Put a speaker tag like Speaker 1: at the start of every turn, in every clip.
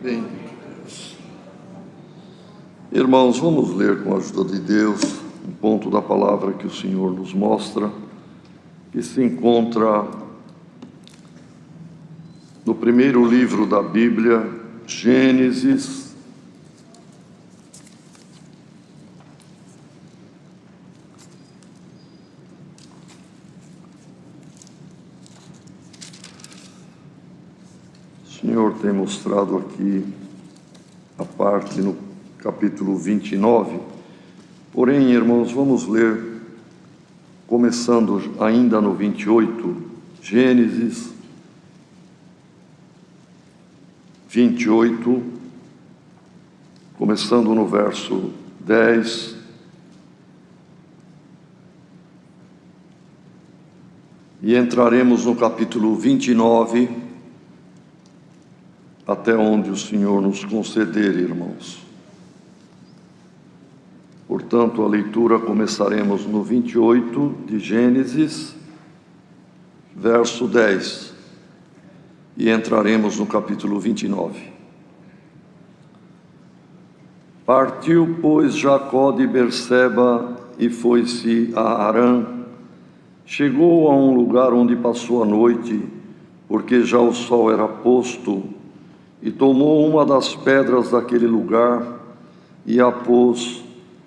Speaker 1: Bem, irmãos, vamos ler com a ajuda de Deus um ponto da palavra que o Senhor nos mostra, que se encontra no primeiro livro da Bíblia, Gênesis, o Senhor tem mostrado aqui a parte no capítulo 29, porém, irmãos, vamos ler, começando ainda no 28, Gênesis 28, começando no verso 10, e entraremos no capítulo 29, até onde o Senhor nos conceder, irmãos. Portanto, a leitura começaremos no 28 de Gênesis, verso 10, e entraremos no capítulo 29. Partiu, pois, Jacó de Berseba e foi-se a Harã. Chegou a um lugar onde passou a noite, porque já o sol era posto, e tomou uma das pedras daquele lugar e a pôs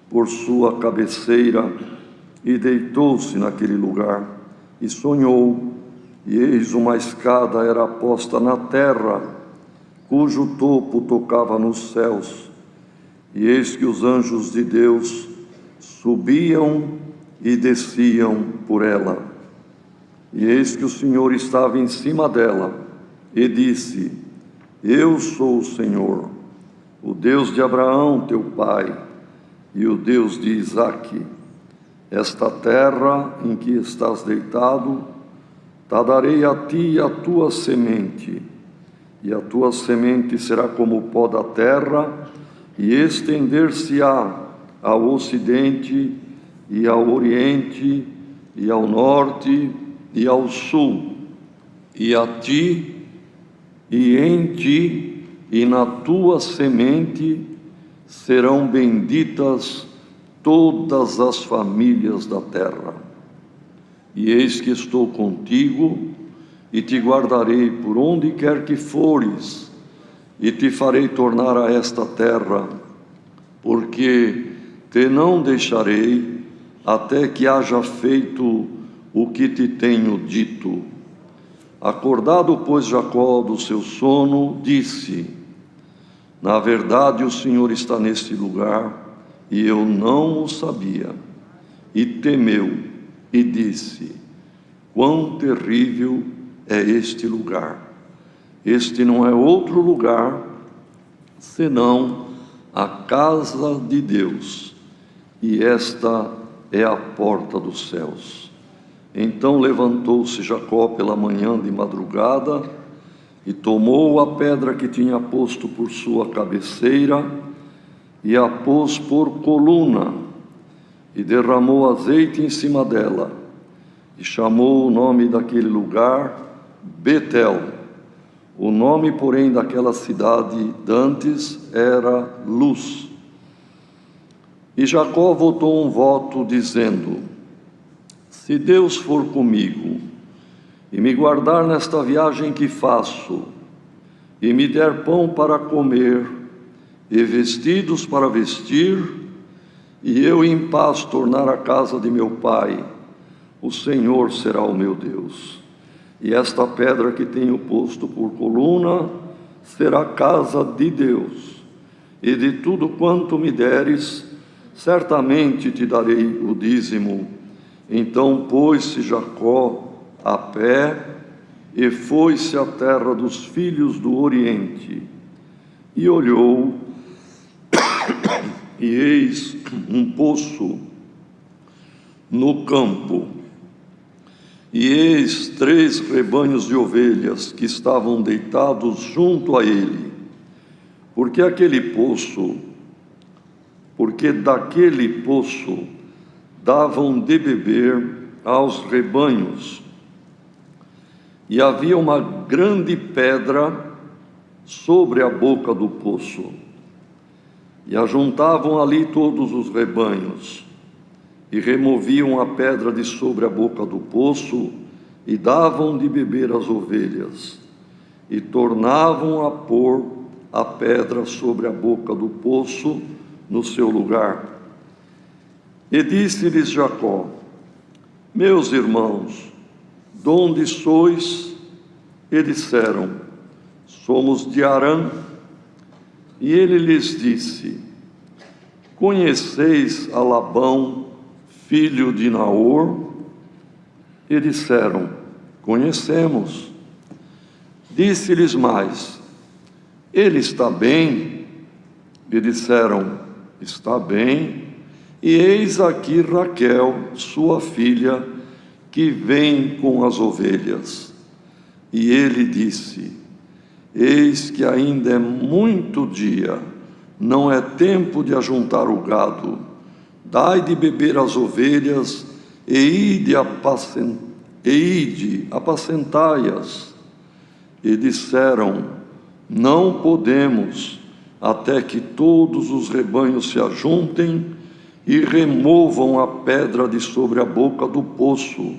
Speaker 1: por sua cabeceira, e deitou-se naquele lugar, e sonhou, e eis uma escada era posta na terra, cujo topo tocava nos céus, e eis que os anjos de Deus subiam e desciam por ela. E eis que o Senhor estava em cima dela, e disse: Eu sou o Senhor, o Deus de Abraão, teu pai, e o Deus de Isaque. Esta terra em que estás deitado, te darei a ti e a tua semente, e a tua semente será como o pó da terra, e estender-se-á ao ocidente, e ao oriente, e ao norte, e ao sul, e a ti, e em ti, e na tua semente, serão benditas todas as famílias da terra. E eis que estou contigo, e te guardarei por onde quer que fores, e te farei tornar a esta terra, porque te não deixarei, até que haja feito o que te tenho dito. Acordado, pois, Jacó do seu sono, disse: Na verdade, o Senhor está neste lugar, e eu não o sabia. E temeu, e disse: Quão terrível é este lugar! Este não é outro lugar, senão a casa de Deus, e esta é a porta dos céus. Então levantou-se Jacó pela manhã de madrugada, e tomou a pedra que tinha posto por sua cabeceira, e a pôs por coluna, e derramou azeite em cima dela, e chamou o nome daquele lugar Betel. O nome, porém, daquela cidade dantes era Luz. E Jacó votou um voto, dizendo: Se Deus for comigo, e me guardar nesta viagem que faço, e me der pão para comer, e vestidos para vestir, e eu em paz tornar a casa de meu pai, o Senhor será o meu Deus. E esta pedra que tenho posto por coluna será casa de Deus. E de tudo quanto me deres, certamente te darei o dízimo. Então pôs-se Jacó a pé, e foi-se à terra dos filhos do Oriente, e olhou, e eis um poço no campo, e eis 3 rebanhos de ovelhas que estavam deitados junto a ele, porque daquele poço davam de beber aos rebanhos. E havia uma grande pedra sobre a boca do poço. E ajuntavam ali todos os rebanhos, e removiam a pedra de sobre a boca do poço, e davam de beber às ovelhas, e tornavam a pôr a pedra sobre a boca do poço no seu lugar. E disse-lhes Jacó: meus irmãos, de onde sois? E disseram: somos de Harã. E ele lhes disse: conheceis a Labão, filho de Naor? E disseram: conhecemos. Disse-lhes mais: ele está bem? E disseram: está bem. E eis aqui Raquel, sua filha, que vem com as ovelhas. E ele disse: eis que ainda é muito dia, não é tempo de ajuntar o gado. Dai de beber às ovelhas, e ide apacentai-as. E disseram: não podemos, até que todos os rebanhos se ajuntem e removam a pedra de sobre a boca do poço,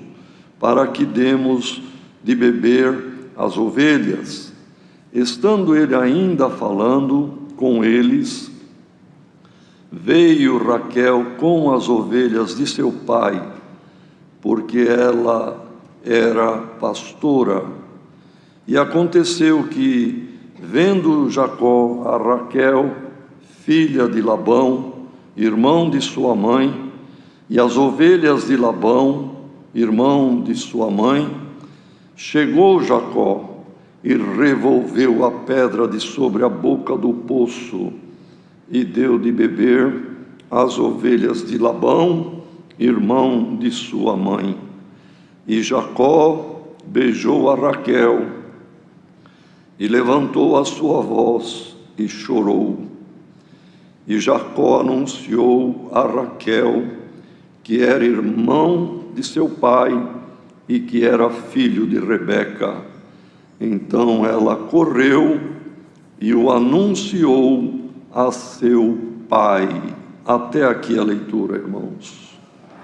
Speaker 1: para que demos de beber às ovelhas. Estando ele ainda falando com eles, veio Raquel com as ovelhas de seu pai, porque ela era pastora. E aconteceu que, vendo Jacó a Raquel, filha de Labão, irmão de sua mãe, e as ovelhas de Labão, irmão de sua mãe, chegou Jacó e revolveu a pedra de sobre a boca do poço, e deu de beber às ovelhas de Labão, irmão de sua mãe. E Jacó beijou a Raquel, e levantou a sua voz e chorou. E Jacó anunciou a Raquel que era irmão de seu pai e que era filho de Rebeca. Então ela correu e o anunciou a seu pai. Até aqui a leitura, irmãos.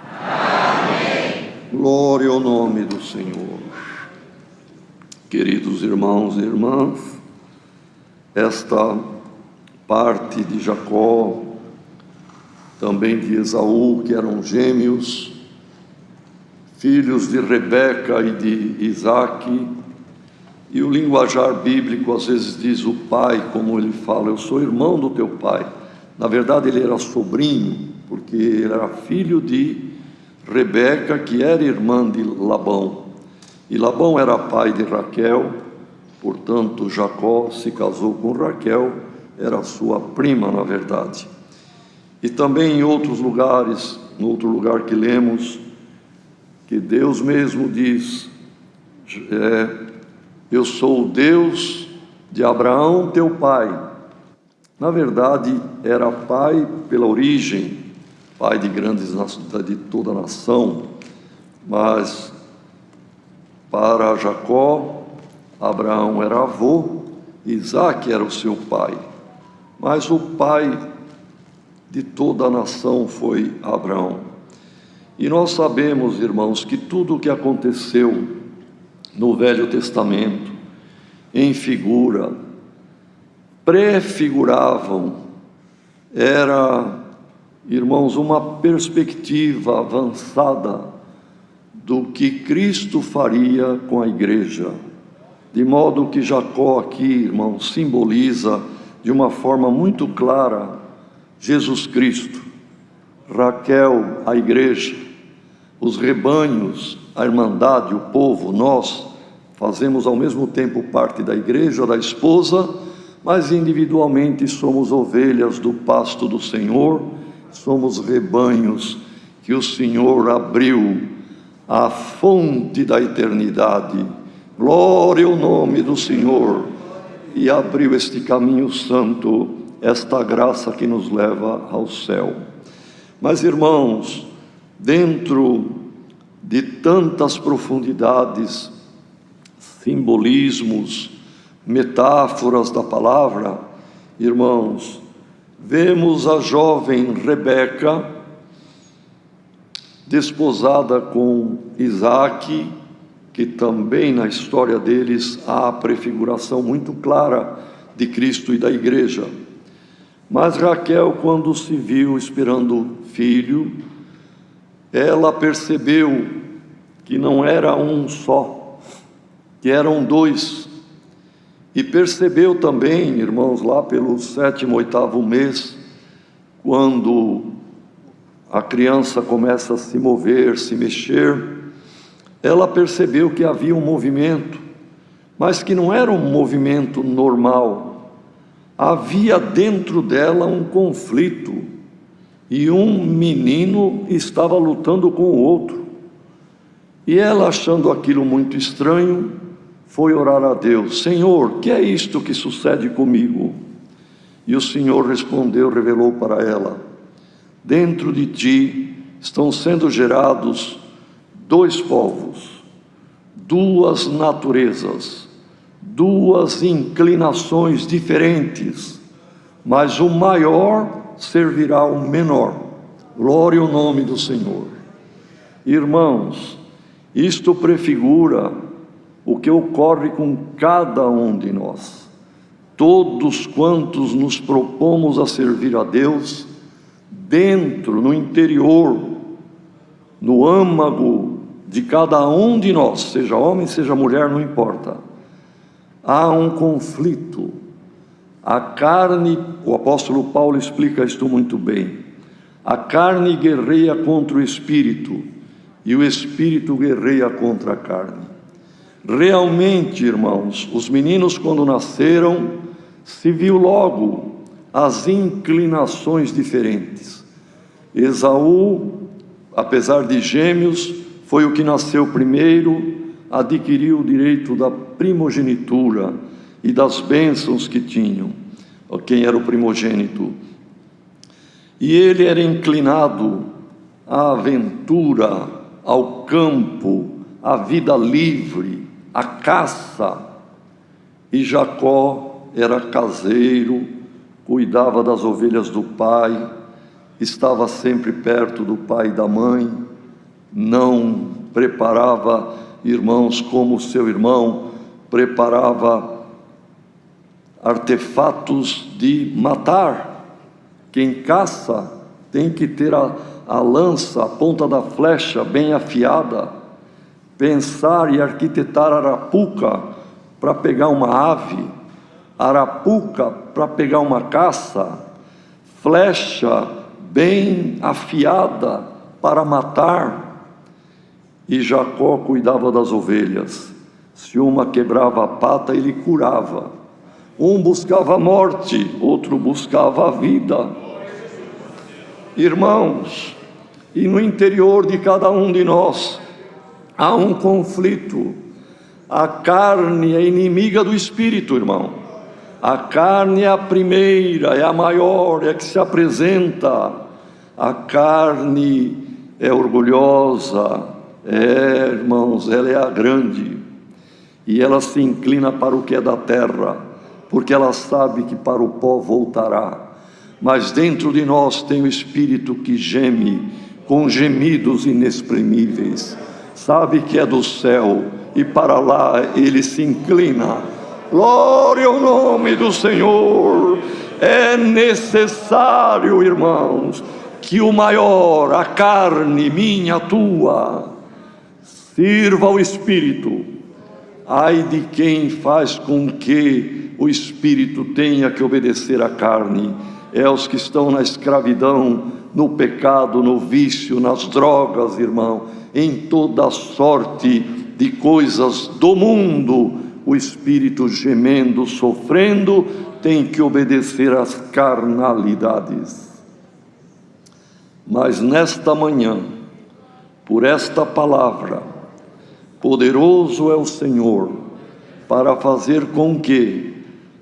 Speaker 1: Amém. Glória ao nome do Senhor. Queridos irmãos e irmãs, esta parte de Jacó, também de Esaú, que eram gêmeos, filhos de Rebeca e de Isaque, e o linguajar bíblico às vezes diz o pai, como ele fala: eu sou irmão do teu pai. Na verdade ele era sobrinho, porque ele era filho de Rebeca, que era irmã de Labão, e Labão era pai de Raquel, portanto Jacó se casou com Raquel, era sua prima, na verdade. E também em outros lugares, no outro lugar que lemos, que Deus mesmo diz: eu sou o Deus de Abraão, teu pai. Na verdade, era pai pela origem, pai de de toda a nação, mas para Jacó, Abraão era avô, Isaque era o seu pai. Mas o pai de toda a nação foi Abraão. E nós sabemos, irmãos, que tudo o que aconteceu no Velho Testamento, em figura, prefiguravam, era, irmãos, uma perspectiva avançada do que Cristo faria com a igreja. De modo que Jacó aqui, irmãos, simboliza de uma forma muito clara Jesus Cristo, Raquel, a igreja, os rebanhos, a irmandade, o povo. Nós fazemos ao mesmo tempo parte da igreja, da esposa, mas individualmente somos ovelhas do pasto do Senhor, somos rebanhos que o Senhor abriu à fonte da eternidade. Glória ao nome do Senhor. E abriu este caminho santo, esta graça que nos leva ao céu. Mas, irmãos, dentro de tantas profundidades, simbolismos, metáforas da palavra, irmãos, vemos a jovem Rebeca desposada com Isaque, que também na história deles há a prefiguração muito clara de Cristo e da igreja. Mas Raquel, quando se viu esperando filho, ela percebeu que não era um só, que eram dois. E percebeu também, irmãos, lá pelo 7º, 8º mês, quando a criança começa a se mover, se mexer, ela percebeu que havia um movimento, mas que não era um movimento normal. Havia dentro dela um conflito, e um menino estava lutando com o outro. E ela, achando aquilo muito estranho, foi orar a Deus: Senhor, que é isto que sucede comigo? E o Senhor respondeu, revelou para ela: dentro de ti estão sendo gerados dois povos, duas naturezas, duas inclinações diferentes, mas o maior servirá ao menor. Glória ao nome do Senhor. Irmãos, isto prefigura o que ocorre com cada um de nós. Todos quantos nos propomos a servir a Deus, dentro, no interior, no âmago de cada um de nós, seja homem, seja mulher, não importa, há um conflito. A carne, o apóstolo Paulo explica isto muito bem, a carne guerreia contra o espírito, e o espírito guerreia contra a carne. Realmente, irmãos, os meninos, quando nasceram, se viu logo as inclinações diferentes. Esaú, apesar de gêmeos, foi o que nasceu primeiro, adquiriu o direito da primogenitura e das bênçãos que tinham, quem era o primogênito. E ele era inclinado à aventura, ao campo, à vida livre, à caça. E Jacó era caseiro, cuidava das ovelhas do pai, estava sempre perto do pai e da mãe, não preparava, irmãos, como seu irmão preparava artefatos de matar. Quem caça tem que ter a lança, a ponta da flecha bem afiada, pensar e arquitetar arapuca para pegar uma ave, arapuca para pegar uma caça, flecha bem afiada para matar. E Jacó cuidava das ovelhas. Se uma quebrava a pata, ele curava. Um buscava a morte, outro buscava a vida. Irmãos, e no interior de cada um de nós há um conflito. A carne é inimiga do espírito, irmão. A carne é a primeira, é a maior, é a que se apresenta. A carne é orgulhosa, irmãos, ela é a grande. E ela se inclina para o que é da terra, porque ela sabe que para o pó voltará. Mas dentro de nós tem o Espírito que geme com gemidos inexprimíveis. Sabe que é do céu e para lá ele se inclina. Glória ao nome do Senhor. É necessário, irmãos, que o maior, a carne minha, tua, sirva ao Espírito. Ai de quem faz com que o Espírito tenha que obedecer à carne. É os que estão na escravidão, no pecado, no vício, nas drogas, irmão, em toda sorte de coisas do mundo. O espírito gemendo, sofrendo, tem que obedecer às carnalidades. Mas nesta manhã, por esta palavra, poderoso é o Senhor para fazer com que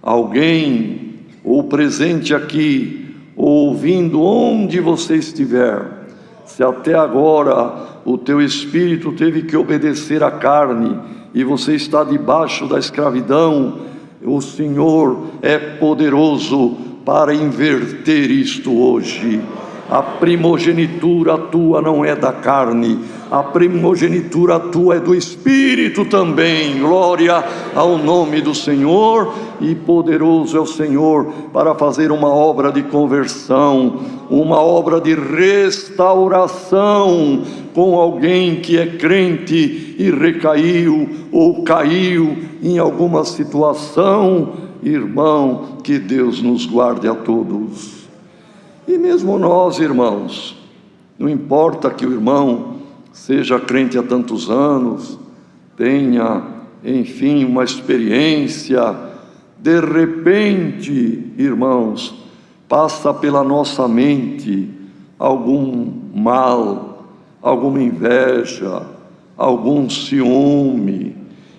Speaker 1: alguém, ou presente aqui, ou ouvindo onde você estiver, se até agora o teu espírito teve que obedecer à carne, e você está debaixo da escravidão, O Senhor é poderoso para inverter isto hoje. A primogenitura tua não é da carne, a primogenitura tua é do Espírito também. Glória ao nome do Senhor. E poderoso é o Senhor para fazer uma obra de conversão, uma obra de restauração com alguém que é crente e recaiu ou caiu em alguma situação. Irmão, que Deus nos guarde a todos. E mesmo nós, irmãos, não importa que o irmão seja crente há tantos anos, tenha, enfim, uma experiência, de repente, irmãos, passa pela nossa mente algum mal, alguma inveja, algum ciúme,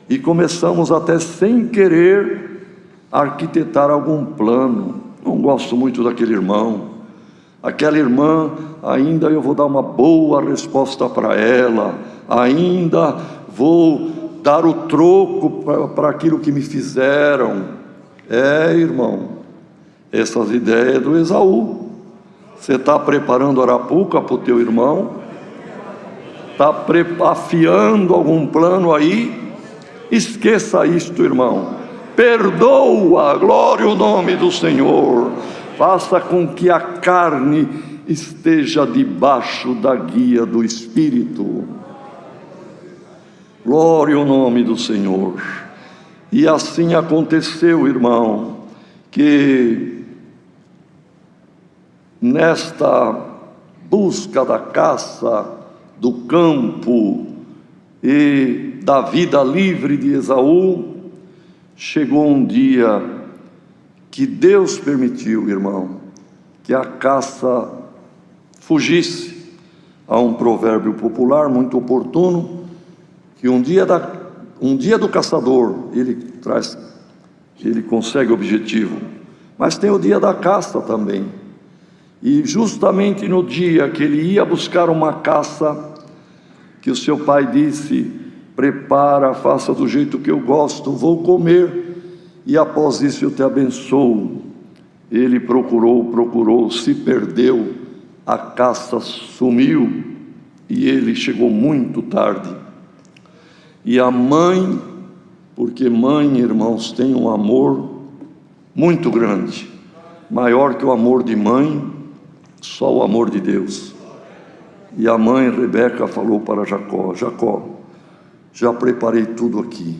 Speaker 1: e começamos até sem querer arquitetar algum plano. Não gosto muito daquele irmão, aquela irmã, ainda eu vou dar uma boa resposta para ela, ainda vou dar o troco para aquilo que me fizeram. Irmão, essas ideias do Esaú. Você está preparando arapuca para o teu irmão? Está afiando algum plano aí? Esqueça isto, irmão. Perdoa, glória ao nome do Senhor. Faça com que a carne esteja debaixo da guia do Espírito. Glória ao nome do Senhor. E assim aconteceu, irmão, que nesta busca da caça, do campo e da vida livre de Esaú, chegou um dia que Deus permitiu, irmão, que a caça fugisse. Há um provérbio popular muito oportuno, que um dia do caçador, ele consegue o objetivo, mas tem o dia da caça também. E justamente no dia que ele ia buscar uma caça, que o seu pai disse: prepara, faça do jeito que eu gosto, vou comer, e após isso eu te abençoo. Ele procurou, se perdeu, a caça sumiu, e ele chegou muito tarde. E a mãe, porque mãe, irmãos, tem um amor muito grande, maior que o amor de mãe, só o amor de Deus. E a mãe Rebeca falou para Jacó: Jacó, já preparei tudo aqui,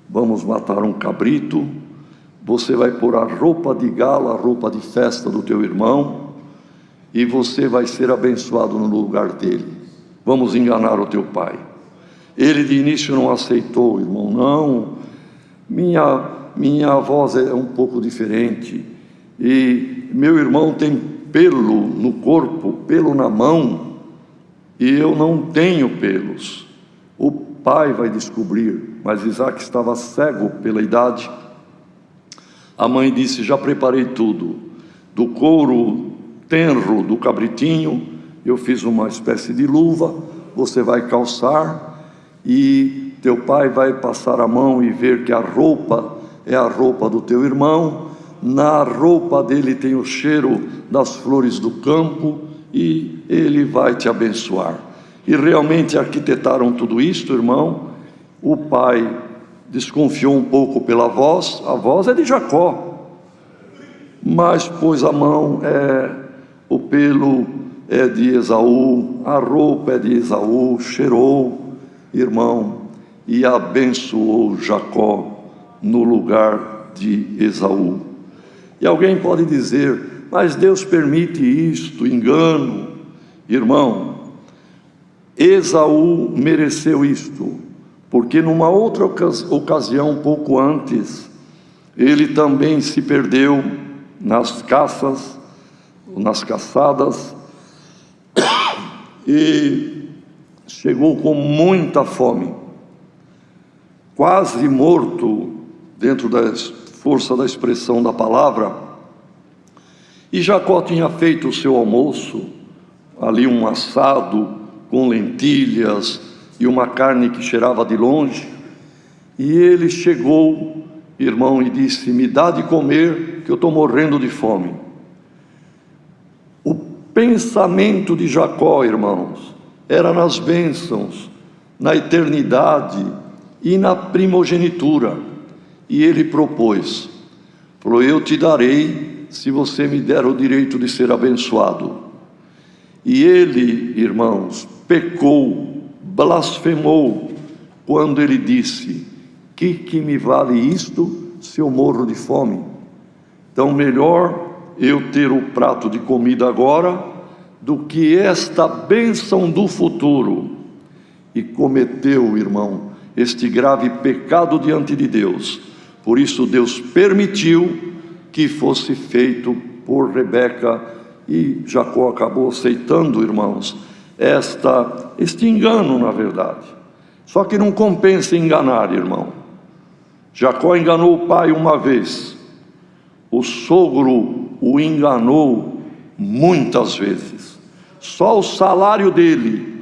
Speaker 1: vamos matar um cabrito, você vai pôr a roupa de gala, a roupa de festa do teu irmão, e você vai ser abençoado no lugar dele. Vamos enganar o teu pai. Ele de início não aceitou, irmão. Não, minha voz é um pouco diferente, e meu irmão tem pelo no corpo, pelo na mão, e eu não tenho pelos. O pai vai descobrir. Mas Isaac estava cego pela idade. A mãe disse: já preparei tudo, do couro tenro do cabritinho eu fiz uma espécie de luva, você vai calçar, e teu pai vai passar a mão e ver que a roupa é a roupa do teu irmão, na roupa dele tem o cheiro das flores do campo, e ele vai te abençoar. E realmente arquitetaram tudo isto, irmão. O pai desconfiou um pouco pela voz, a voz é de Jacó, mas pôs a mão, o pelo é de Esaú, a roupa é de Esaú, cheirou, irmão, e abençoou Jacó no lugar de Esaú. E alguém pode dizer: mas Deus permite isto, engano. Irmão, Esaú mereceu isto, porque numa outra ocasião, um pouco antes, ele também se perdeu nas caçadas, e chegou com muita fome, quase morto, dentro da força da expressão da palavra. E Jacó tinha feito o seu almoço, ali um assado com lentilhas e uma carne que cheirava de longe, e ele chegou irmão, e disse: me dá de comer, que eu estou morrendo de fome. O pensamento de Jacó, irmãos, era nas bênçãos, na eternidade e na primogenitura. E ele propôs, falou: eu te darei, se você me der o direito de ser abençoado. E ele, irmãos, pecou, blasfemou, quando ele disse: que me vale isto, se eu morro de fome? Então melhor eu ter o prato de comida agora, do que esta bênção do futuro. E cometeu, irmão, este grave pecado diante de Deus. Por isso Deus permitiu que fosse feito por Rebeca, e Jacó acabou aceitando, irmãos, este engano, na verdade. Só que não compensa enganar, irmão. Jacó enganou o pai uma vez, o sogro o enganou muitas vezes. Só o salário dele,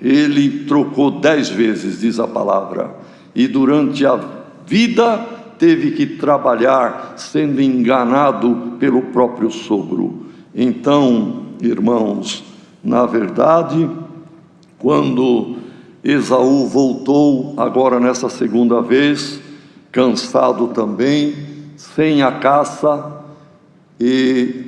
Speaker 1: ele trocou 10 vezes, diz a palavra. E durante a vida teve que trabalhar sendo enganado pelo próprio sogro. Então, irmãos, na verdade, quando Esaú voltou, agora nessa segunda vez, cansado também, sem a caça, e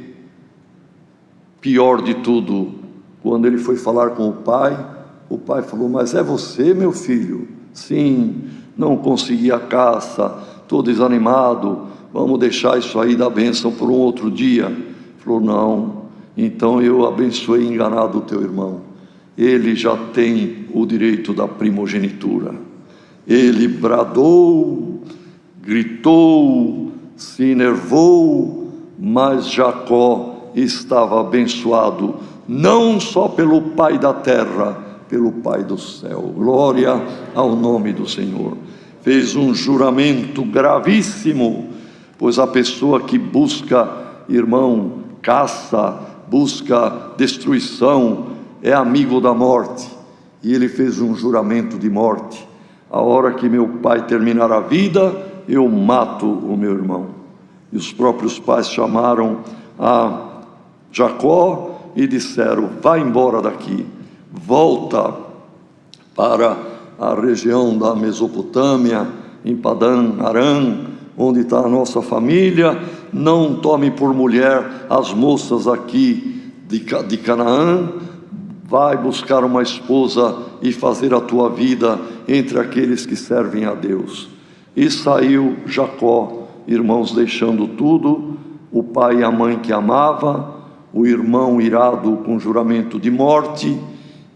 Speaker 1: pior de tudo, quando ele foi falar com o pai falou: mas é você, meu filho? Sim, não consegui a caça, estou desanimado, vamos deixar isso aí da bênção por um outro dia. Falou: não, então eu abençoei enganado o teu irmão, ele já tem o direito da primogenitura. Ele bradou, gritou, se enervou, mas Jacó estava abençoado, não só pelo Pai da terra, pelo Pai do céu. Glória ao nome do Senhor. Fez um juramento gravíssimo, pois a pessoa que busca, irmão, caça, busca destruição, é amigo da morte. E ele fez um juramento de morte: a hora que meu pai terminar a vida, eu mato o meu irmão. E os próprios pais chamaram a Jacó e disseram: vai embora daqui, volta para a região da Mesopotâmia, em Padã Arã, onde está a nossa família. Não tome por mulher as moças aqui de Canaã, vai buscar uma esposa e fazer a tua vida entre aqueles que servem a Deus. E saiu Jacó, irmãos, deixando tudo, o pai e a mãe que amava, o irmão irado com juramento de morte,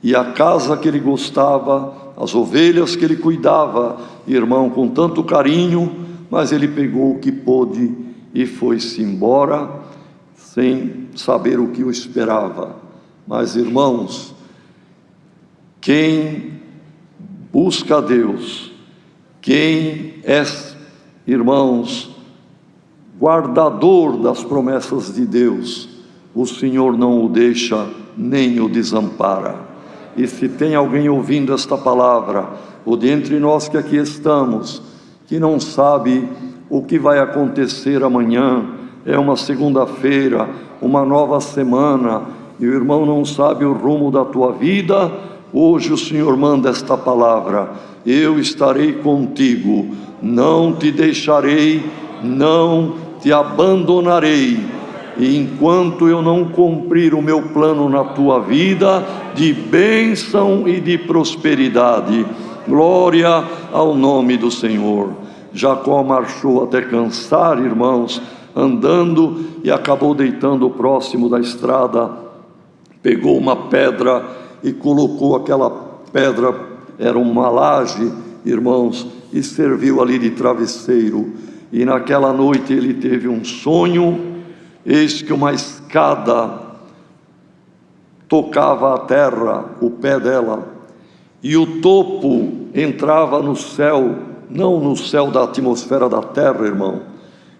Speaker 1: e a casa que ele gostava, as ovelhas que ele cuidava, irmão, com tanto carinho. Mas ele pegou o que pôde e foi-se embora, sem saber o que o esperava. Mas, irmãos, quem busca a Deus, quem é, irmãos, guardador das promessas de Deus, o Senhor não o deixa nem o desampara. E se tem alguém ouvindo esta palavra, ou dentre nós que aqui estamos, que não sabe o que vai acontecer amanhã, é uma segunda-feira, uma nova semana, e o irmão não sabe o rumo da tua vida, hoje o Senhor manda esta palavra: eu estarei contigo, não te deixarei, não te abandonarei, e enquanto eu não cumprir o meu plano na tua vida, de bênção e de prosperidade. Glória ao nome do Senhor. Jacó marchou até cansar, irmãos, andando, e acabou deitando próximo da estrada. Pegou uma pedra e colocou aquela pedra, era uma laje, irmãos, e serviu ali de travesseiro. E naquela noite ele teve um sonho, eis que uma escada tocava a terra, o pé dela, e o topo entrava no céu, não no céu da atmosfera da terra, irmão,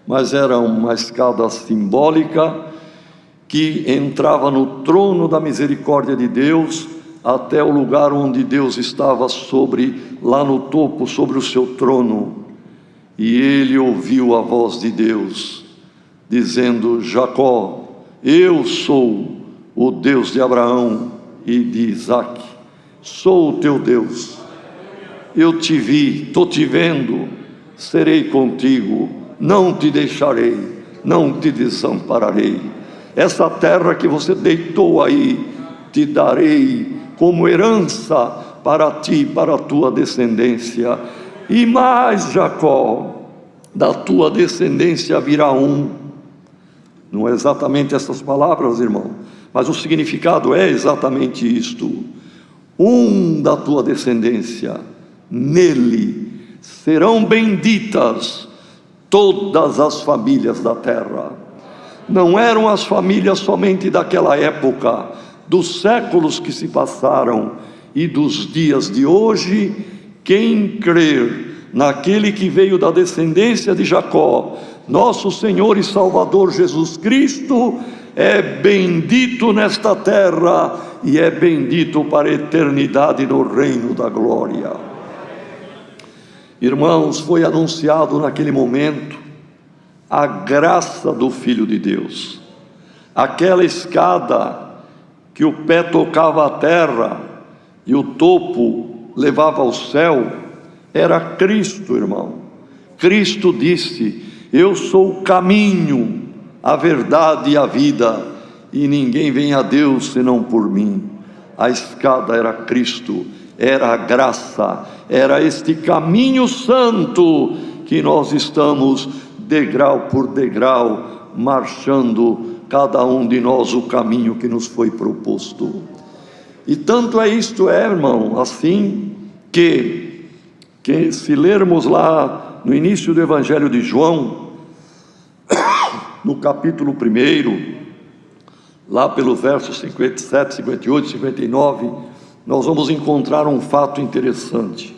Speaker 1: mas era uma escada simbólica que entrava no trono da misericórdia de Deus, até o lugar onde Deus estava lá no topo, sobre o seu trono. E ele ouviu a voz de Deus, dizendo: Jacó, eu sou o Deus de Abraão e de Isaque, sou o teu Deus. Eu te vi, estou te vendo, serei contigo, não te deixarei, não te desampararei. Essa terra que você deitou aí, te darei como herança para ti, para a tua descendência. E mais, Jacó, da tua descendência virá um. Não é exatamente essas palavras, irmão, mas o significado é exatamente isto: um da tua descendência, nele serão benditas todas as famílias da terra. Não eram as famílias somente daquela época, dos séculos que se passaram e dos dias de hoje. Quem crer naquele que veio da descendência de Jacó, nosso Senhor e Salvador Jesus Cristo, é bendito nesta terra e é bendito para a eternidade no reino da glória. Irmãos, foi anunciado naquele momento a graça do Filho de Deus. Aquela escada que o pé tocava a terra e o topo levava ao céu, era Cristo, irmão. Cristo disse: eu sou o caminho, a verdade e a vida, e ninguém vem a Deus senão por mim. A escada era Cristo, era a graça, era este caminho santo que nós estamos degrau por degrau marchando, cada um de nós, o caminho que nos foi proposto. E tanto é isto, irmão, assim que se lermos lá no início do Evangelho de João, no capítulo 1, lá pelo verso 57, 58, 59, nós vamos encontrar um fato interessante.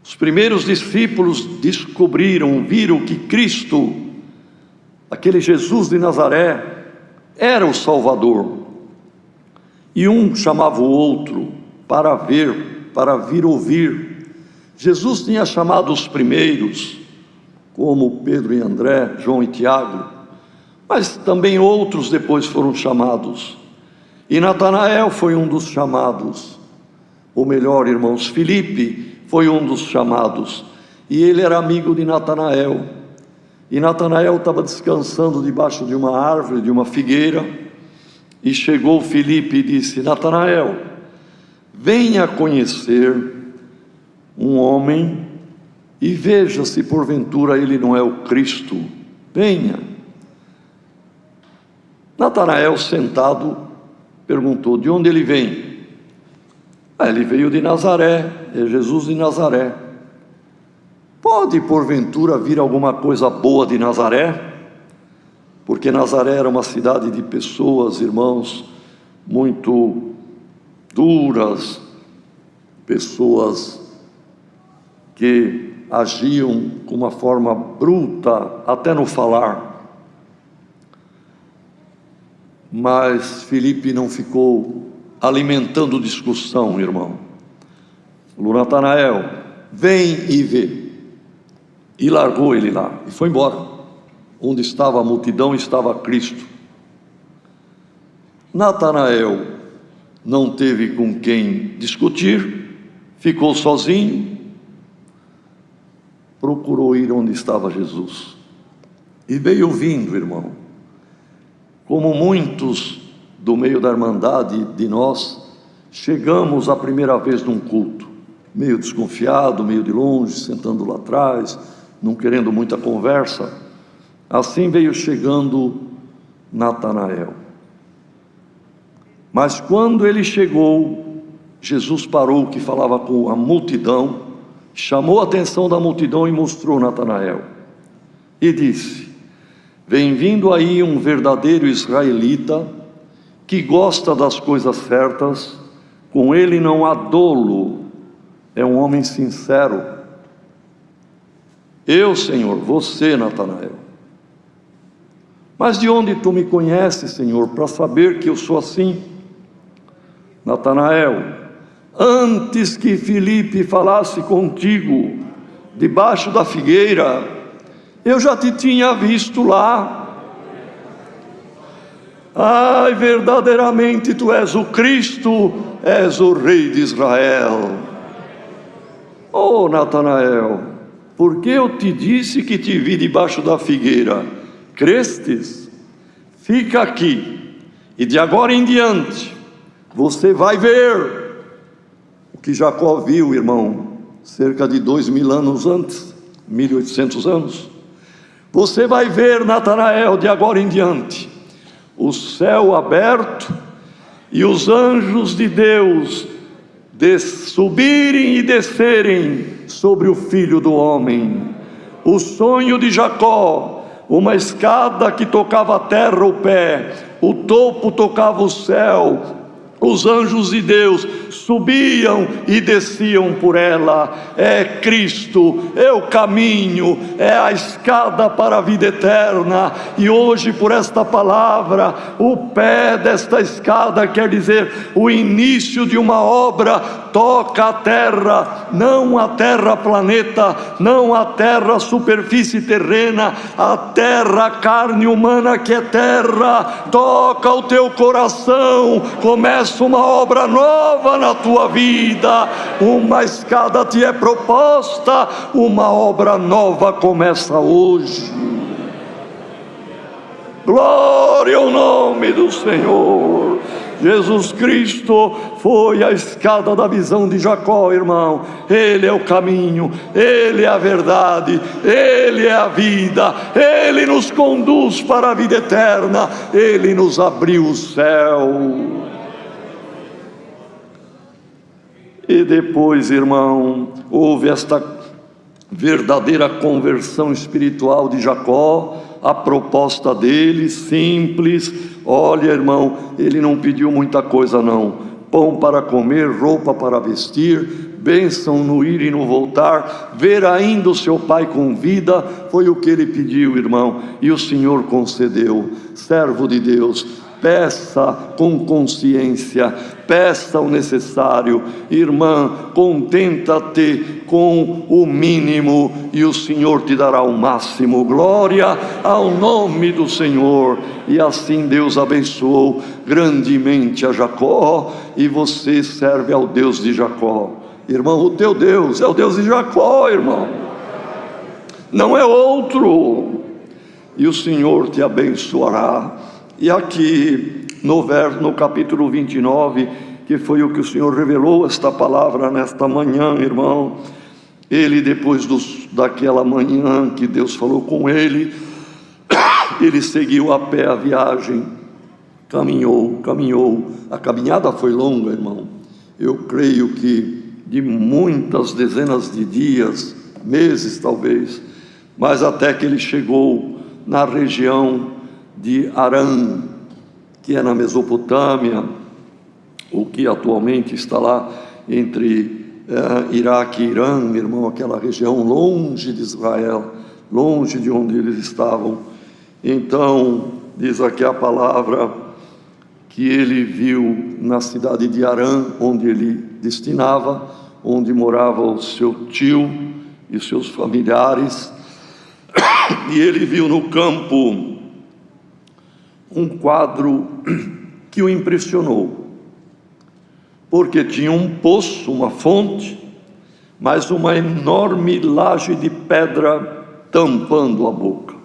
Speaker 1: Os primeiros discípulos viram que Cristo, aquele Jesus de Nazaré, era o Salvador. E um chamava o outro para vir ouvir. Jesus tinha chamado os primeiros, como Pedro e André, João e Tiago, mas também outros depois foram chamados. E Natanael foi um dos chamados. Ou melhor, irmãos, Filipe foi um dos chamados. E ele era amigo de Natanael. E Natanael estava descansando debaixo de uma árvore, de uma figueira, e chegou Filipe e disse: Natanael, venha conhecer um homem e veja se porventura ele não é o Cristo. Venha. Natanael, sentado, perguntou: de onde ele vem? Ele veio de Nazaré, é Jesus de Nazaré. Pode porventura vir alguma coisa boa de Nazaré? Porque Nazaré era uma cidade de pessoas, irmãos, muito duras, pessoas que agiam com uma forma bruta, até no falar. Mas Filipe não ficou alimentando discussão, irmão. Falou: Natanael, vem e vê. E largou ele lá e foi embora. Onde estava a multidão estava Cristo. Natanael não teve com quem discutir, ficou sozinho, procurou ir onde estava Jesus e veio vindo, irmão. Como muitos do meio da Irmandade de nós, chegamos a primeira vez num culto, meio desconfiado, meio de longe, sentando lá atrás, não querendo muita conversa. Assim veio chegando Natanael. Mas quando ele chegou, Jesus parou, que falava com a multidão, chamou a atenção da multidão e mostrou Natanael. E disse: vem vindo aí um verdadeiro israelita, que gosta das coisas certas, com ele não há dolo, é um homem sincero. Eu, Senhor, você, Natanael. Mas de onde tu me conheces, Senhor, para saber que eu sou assim? Natanael, antes que Filipe falasse contigo, debaixo da figueira, eu já te tinha visto lá. Ai, verdadeiramente tu és o Cristo, és o Rei de Israel. Oh, Natanael, porque eu te disse que te vi debaixo da figueira, crestes? Fica aqui, e de agora em diante, você vai ver o que Jacó viu, irmão, cerca de 2000 anos antes, 1800 anos. Você vai ver, Natanael, de agora em diante, o céu aberto e os anjos de Deus subirem e descerem sobre o Filho do Homem. O sonho de Jacó, uma escada que tocava a terra o pé, o topo tocava o céu, os anjos de Deus subiam e desciam por ela. É Cristo, é o caminho, é a escada para a vida eterna. E hoje, por esta palavra, o pé desta escada quer dizer o início de uma obra. Toca a terra, não a terra planeta, não a terra superfície terrena, a terra carne humana que é terra. Toca o teu coração, começa uma obra nova na tua vida. Uma escada te é proposta, uma obra nova começa hoje. Glória ao nome do Senhor. Jesus Cristo foi a escada da visão de Jacó, irmão. Ele é o caminho, Ele é a verdade, Ele é a vida, Ele nos conduz para a vida eterna, Ele nos abriu o céu. E depois, irmão, houve esta verdadeira conversão espiritual de Jacó. A proposta dele, simples. Olha, irmão, ele não pediu muita coisa não: pão para comer, roupa para vestir, bênção no ir e no voltar, ver ainda o seu pai com vida. Foi o que ele pediu, irmão, e o Senhor concedeu. Servo de Deus, peça com consciência, peça o necessário. Irmã, contenta-te com o mínimo e o Senhor te dará o máximo. Glória ao nome do Senhor. E assim Deus abençoou grandemente a Jacó, e você serve ao Deus de Jacó. Irmão, o teu Deus é o Deus de Jacó, irmão, não é outro, e o Senhor te abençoará. E aqui no capítulo 29, que foi o que o Senhor revelou esta palavra nesta manhã, irmão, ele, depois daquela manhã que Deus falou com ele, ele seguiu a pé a viagem, caminhou, a caminhada foi longa, irmão, eu creio que de muitas dezenas de dias, meses talvez, mas até que ele chegou na região de Harã, que é na Mesopotâmia, o que atualmente está lá entre Iraque e Irã, meu irmão, aquela região longe de Israel, longe de onde eles estavam. Então, diz aqui a palavra que ele viu na cidade de Harã, onde ele destinava, onde morava o seu tio e seus familiares, e ele viu no campo um quadro que o impressionou, porque tinha um poço, uma fonte, mas uma enorme laje de pedra tampando a boca.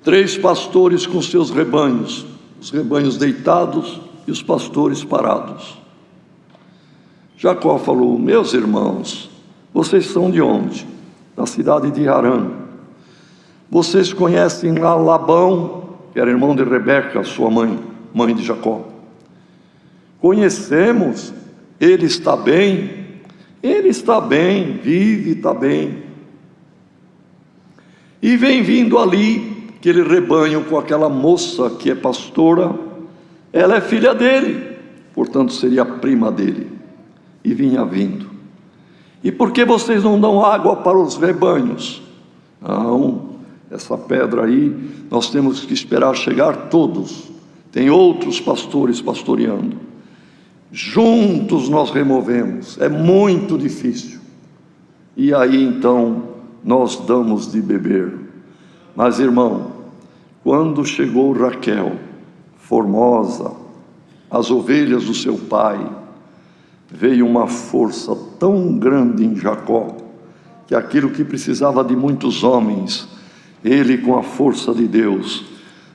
Speaker 1: 3 pastores com seus rebanhos, os rebanhos deitados e os pastores parados. Jacó falou: meus irmãos, vocês são de onde? Da cidade de Harã. Vocês conhecem lá Labão, que era irmão de Rebeca, sua mãe, mãe de Jacó? Conhecemos. Ele está bem? Ele está bem, vive, está bem. E vem vindo ali aquele rebanho com aquela moça que é pastora, ela é filha dele, portanto seria prima dele, e vinha vindo. E por que vocês não dão água para os rebanhos? Não, essa pedra aí, nós temos que esperar chegar todos, tem outros pastores pastoreando, juntos nós removemos, é muito difícil. e aí então nós damos de beber. Mas, irmão, quando chegou Raquel, formosa, as ovelhas do seu pai, veio uma força tão grande em Jacó, que aquilo que precisava de muitos homens, ele, com a força de Deus,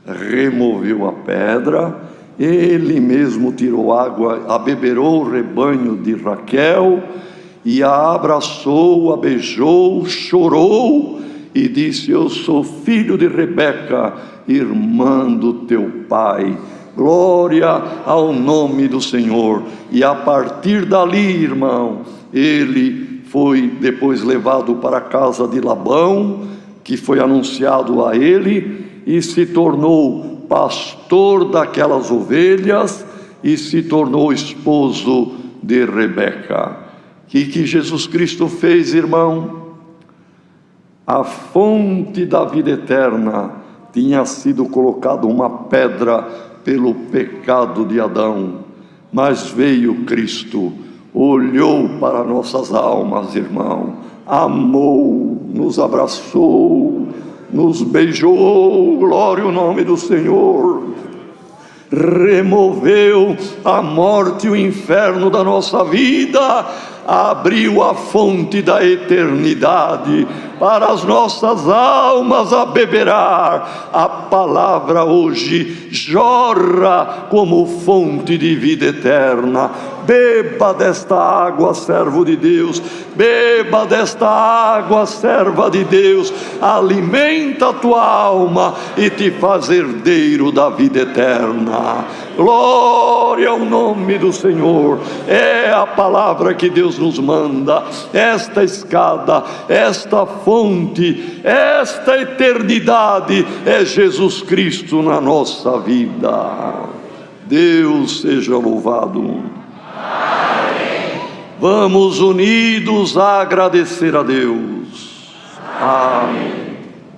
Speaker 1: removeu a pedra, ele mesmo tirou água, abeberou o rebanho de Raquel, e a abraçou, a beijou, chorou, e disse: eu sou filho de Rebeca, irmã do teu pai. Glória ao nome do Senhor. E a partir dali, irmão, ele foi depois levado para a casa de Labão, que foi anunciado a ele, e se tornou pastor daquelas ovelhas, e se tornou esposo de Rebeca. Que Jesus Cristo fez, irmão? A fonte da vida eterna tinha sido colocada uma pedra pelo pecado de Adão, mas veio Cristo, olhou para nossas almas, irmão, amou, nos abraçou, nos beijou, glória ao nome do Senhor, removeu a morte e o inferno da nossa vida, abriu a fonte da eternidade para as nossas almas a beberá. A palavra hoje jorra como fonte de vida eterna. Beba desta água, servo de Deus, beba desta água, serva de Deus, alimenta a tua alma e te faz herdeiro da vida eterna. Glória ao nome do Senhor. É a palavra que Deus nos manda, esta escada, esta fonte, esta eternidade é Jesus Cristo na nossa vida. Deus seja louvado. Amém. Vamos unidos a agradecer a Deus. Amém.